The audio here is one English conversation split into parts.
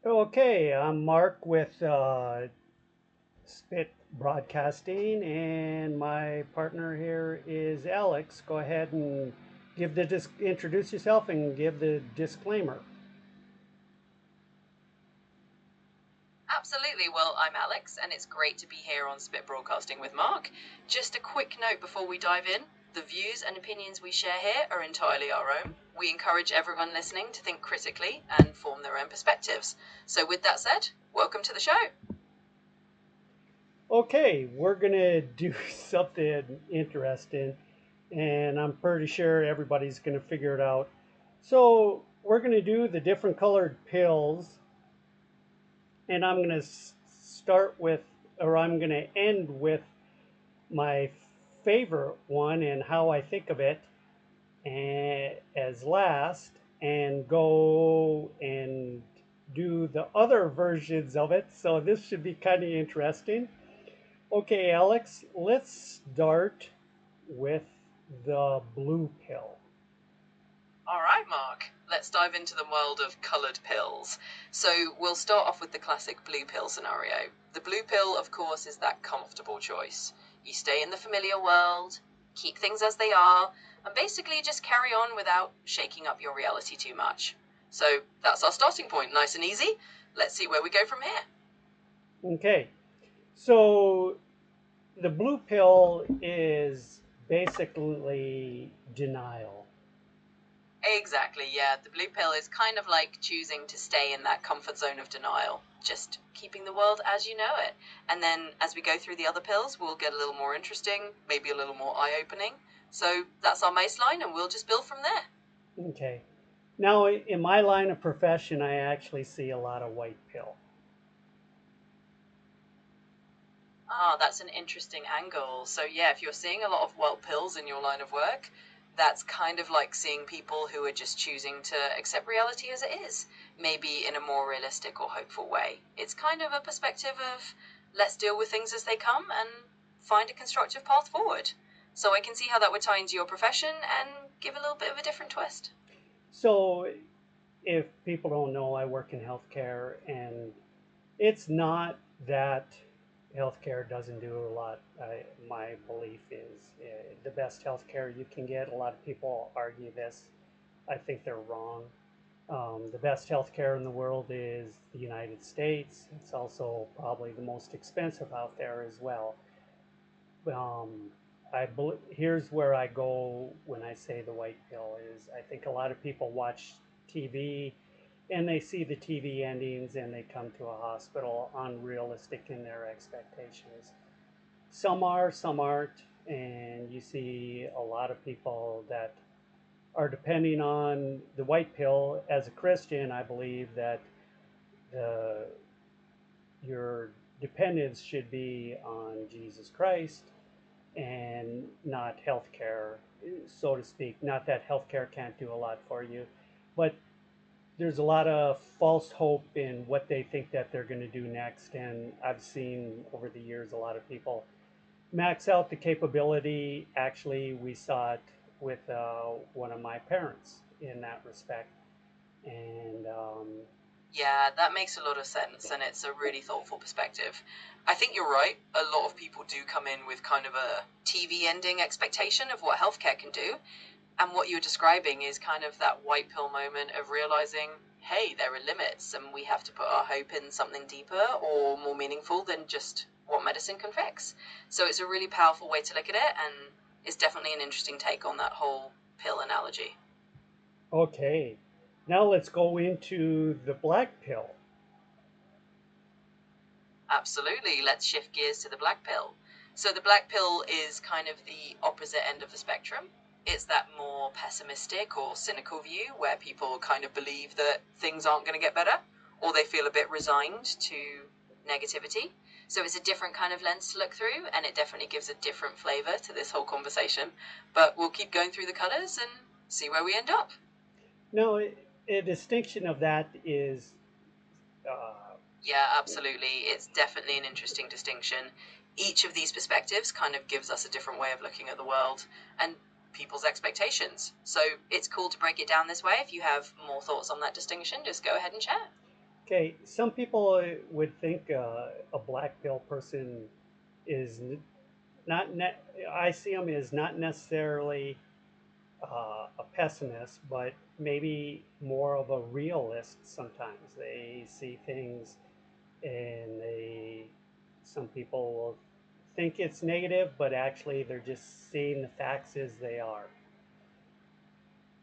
Okay, I'm Mark with Spit Broadcasting, and my partner here is Alex. Go ahead and introduce yourself and give the disclaimer. Absolutely. Well, I'm Alex, and it's great to be here on Spit Broadcasting with Mark. Just a quick note before we dive in, the views and opinions we share here are entirely our own. We encourage everyone listening to think critically and form their own perspectives. So, with that said, welcome to the show. Okay, we're gonna do something interesting, and I'm pretty sure everybody's gonna figure it out. So we're gonna do the different colored pills, and I'm gonna start with, or I'm gonna end with my favorite one and how I think of it as last, and go and do the other versions of it. So this should be kind of interesting. Okay, Alex, let's start with the blue pill. All right, Mark, let's dive into the world of coloured pills. So, we'll start off with the classic blue pill scenario. The blue pill, of course, is that comfortable choice. You stay in the familiar world, keep things as they are, and basically just carry on without shaking up your reality too much. So, that's our starting point, nice and easy. Let's see where we go from here. Okay, so the blue pill is basically denial. Exactly, yeah. The blue pill is kind of like choosing to stay in that comfort zone of denial, just keeping the world as you know it. And then as we go through the other pills, we'll get a little more interesting, maybe a little more eye opening. So that's our baseline, and we'll just build from there. Okay, now in my line of profession, I actually see a lot of white pill. Ah, that's an interesting angle. So, yeah, if you're seeing a lot of white pills in your line of work, that's kind of like seeing people who are just choosing to accept reality as it is, maybe in a more realistic or hopeful way. It's kind of a perspective of let's deal with things as they come and find a constructive path forward. So, I can see how that would tie into your profession and give a little bit of a different twist. So if people don't know, I work in healthcare, and it's not that healthcare doesn't do a lot. My belief is the best healthcare you can get. A lot of people argue this. I think they're wrong. The best healthcare in the world is the United States. It's also probably the most expensive out there as well. Um, Here's where I go when I say the white pill is I think a lot of people watch TV and they see the TV endings and they come to a hospital unrealistic in their expectations. Some are, some aren't, and you see a lot of people that are depending on the white pill. As a Christian, I believe that the your dependence should be on Jesus Christ and not healthcare, so to speak. Not that healthcare can't do a lot for you, but there's a lot of false hope in what they think that they're going to do next. And I've seen over the years a lot of people max out the capability. Actually, we saw it with one of my parents in that respect. And Yeah, that makes a lot of sense, and it's a really thoughtful perspective. I think you're right. A lot of people do come in with kind of a TV ending expectation of what healthcare can do, and what you're describing is kind of that white pill moment of realizing, hey, there are limits, and we have to put our hope in something deeper or more meaningful than just what medicine can fix. So it's a really powerful way to look at it, and it's definitely an interesting take on that whole pill analogy. okay, now let's go into the black pill. Absolutely. Let's shift gears to the black pill. So, the black pill is kind of the opposite end of the spectrum. It's that more pessimistic or cynical view where people kind of believe that things aren't going to get better or they feel a bit resigned to negativity. So, it's a different kind of lens to look through, and it definitely gives a different flavor to this whole conversation. But we'll keep going through the colors and see where we end up. Now, a distinction of that is uh, Yeah, absolutely. It's definitely an interesting distinction. Each of these perspectives kind of gives us a different way of looking at the world and people's expectations. So it's cool to break it down this way. If you have more thoughts on that distinction, just go ahead and share. Okay, some people would think a black pill person is not. I see them as not necessarily a pessimist, but maybe more of a realist. Sometimes they see things, and some people will think it's negative, but actually they're just seeing the facts as they are.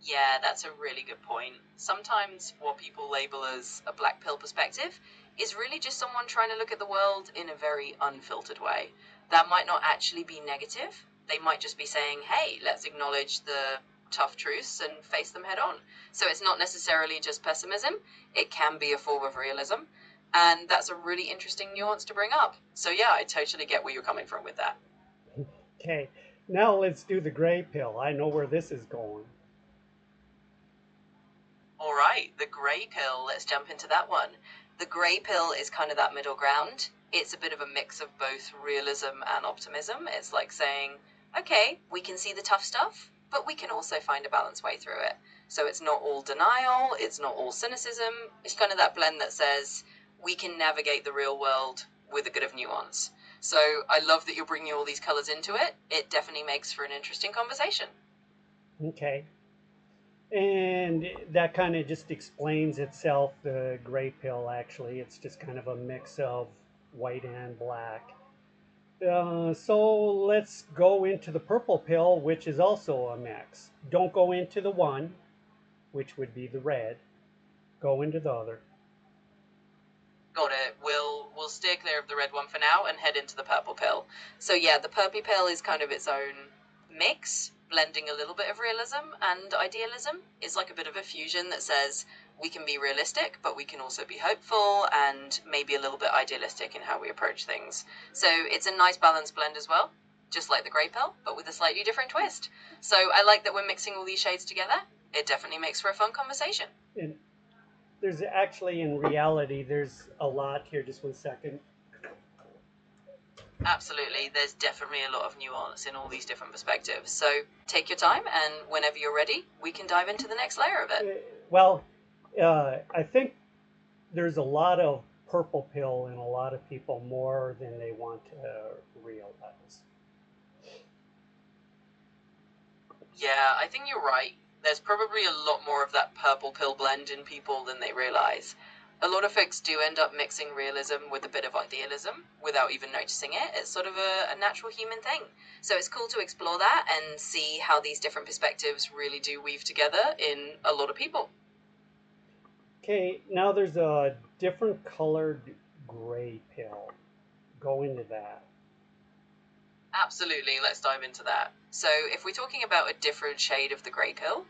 Yeah, that's a really good point. Sometimes what people label as a black pill perspective is really just someone trying to look at the world in a very unfiltered way. That might not actually be negative. They might just be saying, hey, let's acknowledge the tough truths and face them head on. So it's not necessarily just pessimism, it can be a form of realism. And that's a really interesting nuance to bring up. So, yeah, I totally get where you're coming from with that. Okay, now let's do the gray pill. I know where this is going. All right, the grey pill, let's jump into that one. The grey pill is kind of that middle ground. It's a bit of a mix of both realism and optimism. It's like saying, okay, we can see the tough stuff, but we can also find a balanced way through it. So it's not all denial, it's not all cynicism. It's kind of that blend that says we can navigate the real world with a bit of nuance. So I love that you're bringing all these colors into it. It definitely makes for an interesting conversation. Okay, and that kind of just explains itself. The gray pill, actually, it's just kind of a mix of white and black. So let's go into the purple pill, which is also a mix. Don't go into the one, which would be the red. Go into the other. Got it. We'll steer clear of the red one for now and head into the purple pill. So yeah, the purple pill is kind of its own mix, blending a little bit of realism and idealism. It's like a bit of a fusion that says we can be realistic, but we can also be hopeful and maybe a little bit idealistic in how we approach things. So it's a nice balanced blend as well, just like the grey pill, but with a slightly different twist. So I like that we're mixing all these shades together. It definitely makes for a fun conversation. And there's actually, in reality, there's a lot here. Just 1 second. Absolutely, there's definitely a lot of nuance in all these different perspectives. So take your time, and whenever you're ready, we can dive into the next layer of it. Well, I think there's a lot of purple pill in a lot of people more than they want to realize. Yeah, I think you're right. There's probably a lot more of that purple pill blend in people than they realize. A lot of folks do end up mixing realism with a bit of idealism without even noticing it. It's sort of a natural human thing. So it's cool to explore that and see how these different perspectives really do weave together in a lot of people. Okay, now there's a different colored gray pill. Go into that. Absolutely, let's dive into that. So, if we're talking about a different shade of the grey pill,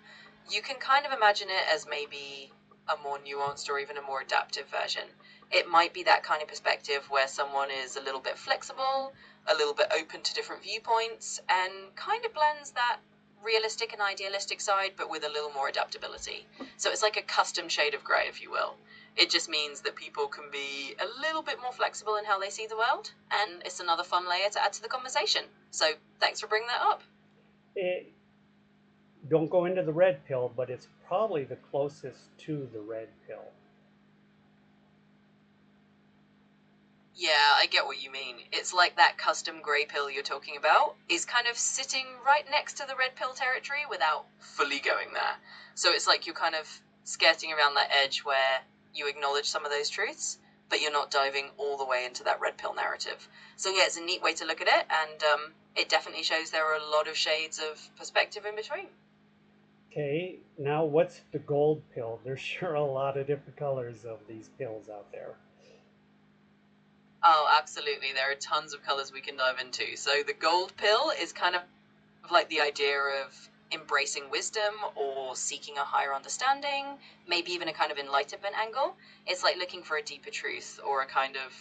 you can kind of imagine it as maybe a more nuanced or even a more adaptive version. It might be that kind of perspective where someone is a little bit flexible, a little bit open to different viewpoints, and kind of blends that realistic and idealistic side, but with a little more adaptability. So, it's like a custom shade of grey, if you will. It just means that people can be a little bit more flexible in how they see the world, and it's another fun layer to add to the conversation. So, thanks for bringing that up. It, don't go into the red pill, but it's probably the closest to the red pill. Yeah, I get what you mean. It's like that custom grey pill you're talking about is kind of sitting right next to the red pill territory without fully going there. So it's like you're kind of skirting around that edge where you acknowledge some of those truths, but you're not diving all the way into that red pill narrative. So yeah, it's a neat way to look at it, and it definitely shows there are a lot of shades of perspective in between. Okay, now what's the gold pill? There's sure a lot of different colors of these pills out there. Oh, absolutely. There are tons of colors we can dive into. So the gold pill is kind of like the idea of embracing wisdom or seeking a higher understanding, maybe even a kind of enlightenment angle. It's like looking for a deeper truth or a kind of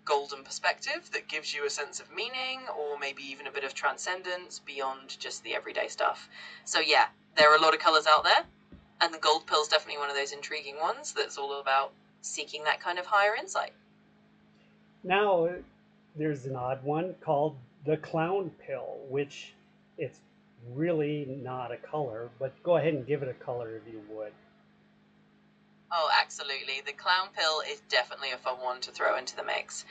golden perspective that gives you a sense of meaning or maybe even a bit of transcendence beyond just the everyday stuff. So, yeah, there are a lot of colors out there, and the gold pill is definitely one of those intriguing ones that's all about seeking that kind of higher insight. Now there's an odd one called the clown pill, which it's really not a color, but go ahead and give it a color if you would. Oh, absolutely. The clown pill is definitely a fun one to throw into the mix.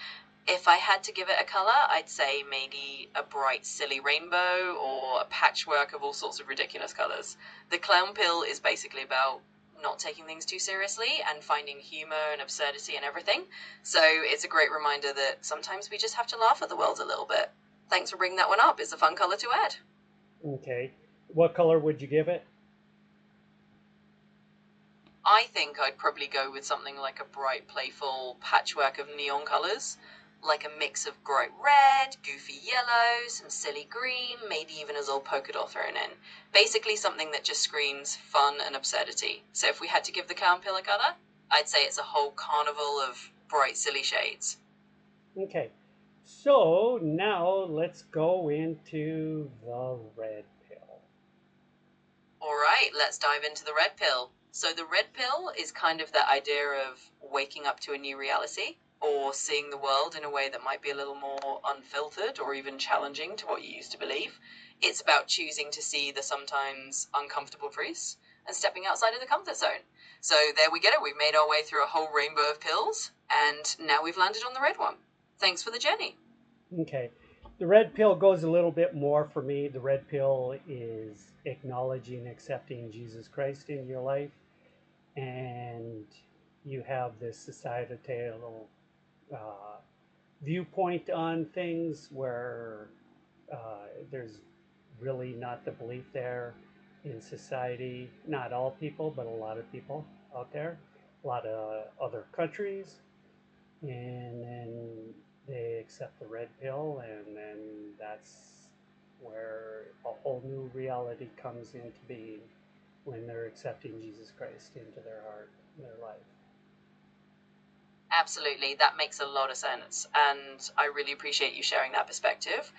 If I had to give it a color, I'd say maybe a bright, silly rainbow or a patchwork of all sorts of ridiculous colors. The clown pill is basically about not taking things too seriously and finding humor and absurdity in everything. So it's a great reminder that sometimes we just have to laugh at the world a little bit. Thanks for bringing that one up. It's a fun color to add. Okay. What color would you give it? I think I'd probably go with something like a bright, playful patchwork of neon colors, like a mix of bright red, goofy yellow, some silly green, maybe even a little polka dot thrown in. Basically, something that just screams fun and absurdity. So, if we had to give the clown pill a color, I'd say it's a whole carnival of bright, silly shades. Okay. So now let's go into the red pill. All right, let's dive into the red pill. So, the red pill is kind of the idea of waking up to a new reality or seeing the world in a way that might be a little more unfiltered or even challenging to what you used to believe. It's about choosing to see the sometimes uncomfortable truths and stepping outside of the comfort zone. So, there we get it. We've made our way through a whole rainbow of pills, and now we've landed on the red one. Thanks for the journey. Okay. The red pill goes a little bit more for me. The red pill is acknowledging, accepting Jesus Christ in your life, and you have this societal uh, viewpoint on things where there's really not the belief there in society. Not all people, but a lot of people out there, a lot of other countries, and then they accept the red pill, and then that's where a whole new reality comes into being when they're accepting Jesus Christ into their heart, their life. Absolutely, that makes a lot of sense. And I really appreciate you sharing that perspective.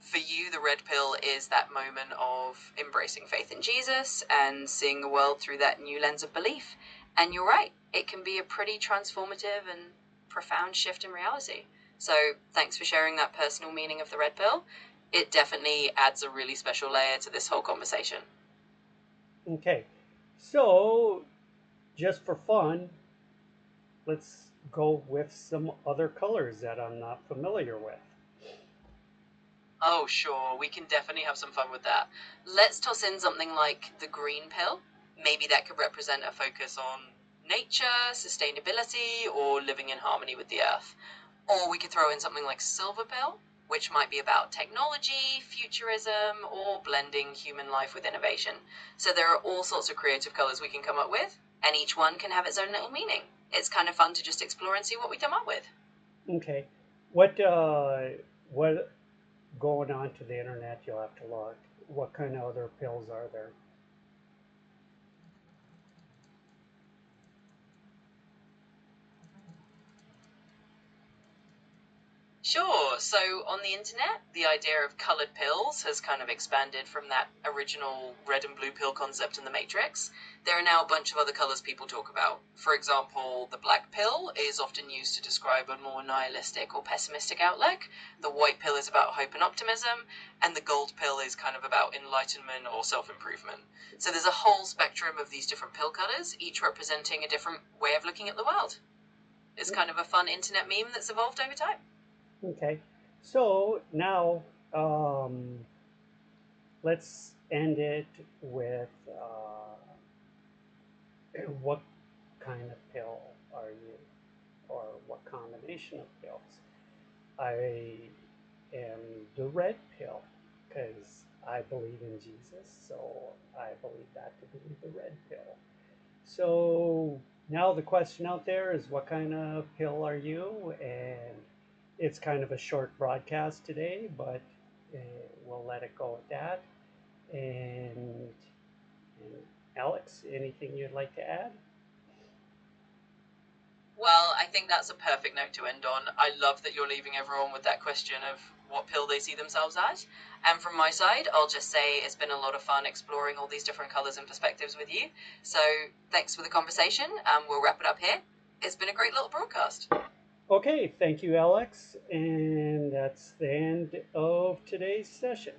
For you, the red pill is that moment of embracing faith in Jesus and seeing the world through that new lens of belief. And you're right, it can be a pretty transformative and profound shift in reality. So, thanks for sharing that personal meaning of the red pill. It definitely adds a really special layer to this whole conversation. Okay, so just for fun, let's go with some other colors that I'm not familiar with. Oh, sure, we can definitely have some fun with that. Let's toss in something like the green pill. Maybe that could represent a focus on nature, sustainability, or living in harmony with the earth. Or we could throw in something like silver pill, which might be about technology, futurism, or blending human life with innovation. So there are all sorts of creative colors we can come up with, and each one can have its own little meaning. It's kind of fun to just explore and see what we come up with. Okay, what going on to the internet? You'll have to look. What kind of other pills are there? Sure. So on the internet, the idea of colored pills has kind of expanded from that original red and blue pill concept in the Matrix. There are now a bunch of other colors people talk about. For example, the black pill is often used to describe a more nihilistic or pessimistic outlook. The white pill is about hope and optimism, and the gold pill is kind of about enlightenment or self-improvement. So there's a whole spectrum of these different pill colors, each representing a different way of looking at the world. It's kind of a fun internet meme that's evolved over time. Okay, so now let's end it with what kind of pill are you, or what combination of pills? I am the red pill because I believe in Jesus, so I believe that to be the red pill. So now the question out there is, what kind of pill are you? And it's kind of a short broadcast today, but uh, we'll let it go at that. And Alex, anything you'd like to add? Well, I think that's a perfect note to end on. I love that you're leaving everyone with that question of what pill they see themselves as. And from my side, I'll just say it's been a lot of fun exploring all these different colours and perspectives with you. So thanks for the conversation, and we'll wrap it up here. It's been a great little broadcast. Okay, thank you, Alex. And that's the end of today's session.